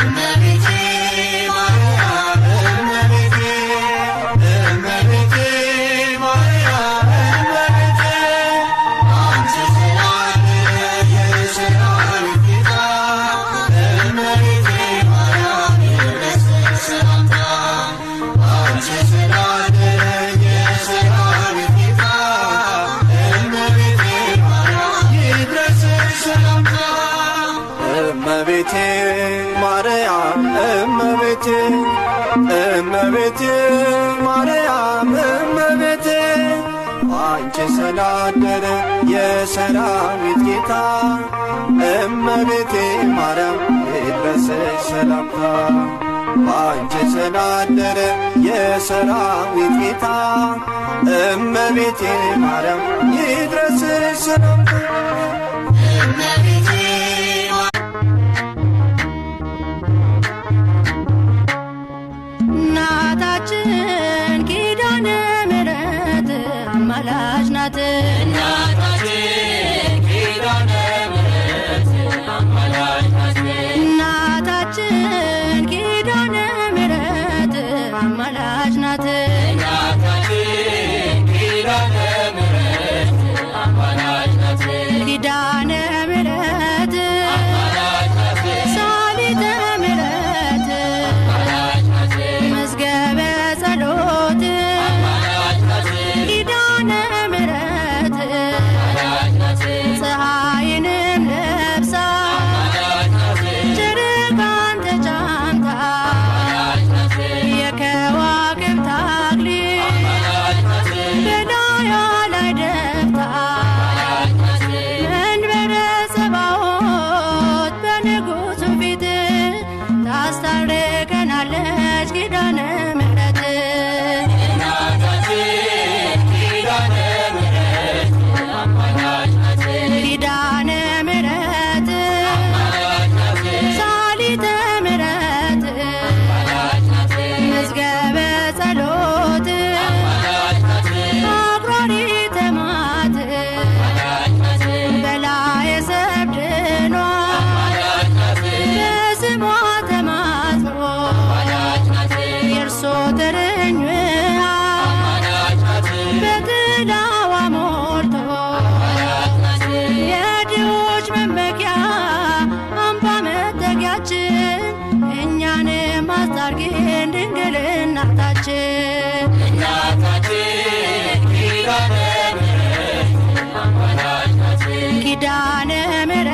እመቤቴ ማርያም እመቤቴ እመቤቴ ማርያም እመቤቴ አንቺ ስላደረ የሰራዊት ጌታ እመቤቴ ማርያም ይድረስሽ ሰላምታ አንቺ ስላደረ የሰራዊት ጌታ እመቤቴ ማርያም ይድረስሽ ሰላምታ እናታችን ኪዳነ ምሕረት አማላጅ ናት። እናታችን ኪዳነ ምሕረት አማላጅ ናት። እናታችን ኪዳነ ምሕረት አማላጅ ናት። እናታችን ኪዳነ ምሕረት አማላጅ ናት። ኪዳነ ምሕረት አማላጅ ናት። ሳሊተ ምሕረት መዝገበ ጸሎት ኪዳነ ምሕረት ፀሐይንም ለብሳ ጨረቃን ተጫምታ የከዋክብት አክሊል በላዩ ላይ ደፍታ መንበረ ጸባዖት በንጉሡ ፊት ታስታርቀናለች ኪዳነ ምሕረት እናታችን ኪዳነ ምሕረት አማላጅ ናት። ኪዳነ ምሕረት አማላጅ ናት። ሳሊተ ምሕረት አማላጅ ናት። መዝገበ ጸሎት አማላጅ ናት። አቁራሪተ መዓት አማላጅ ናት። በላየ ሰብድኗ አማላጅ ናት። በስሟ ተማጽኖ አማላጅ ናት። የእርሶ ተረኛ አማላጅ ናት። በጥላዋ ሞልቶ አማላጅ ናት። የድሆች መመኪያ አምባ መጠጊያችን እኛንም አስታርቂን ድንግል እናታችን እናታችን ኪዳነ ምሕረት አማላጅ ናት። ኪዳነ ምሕረት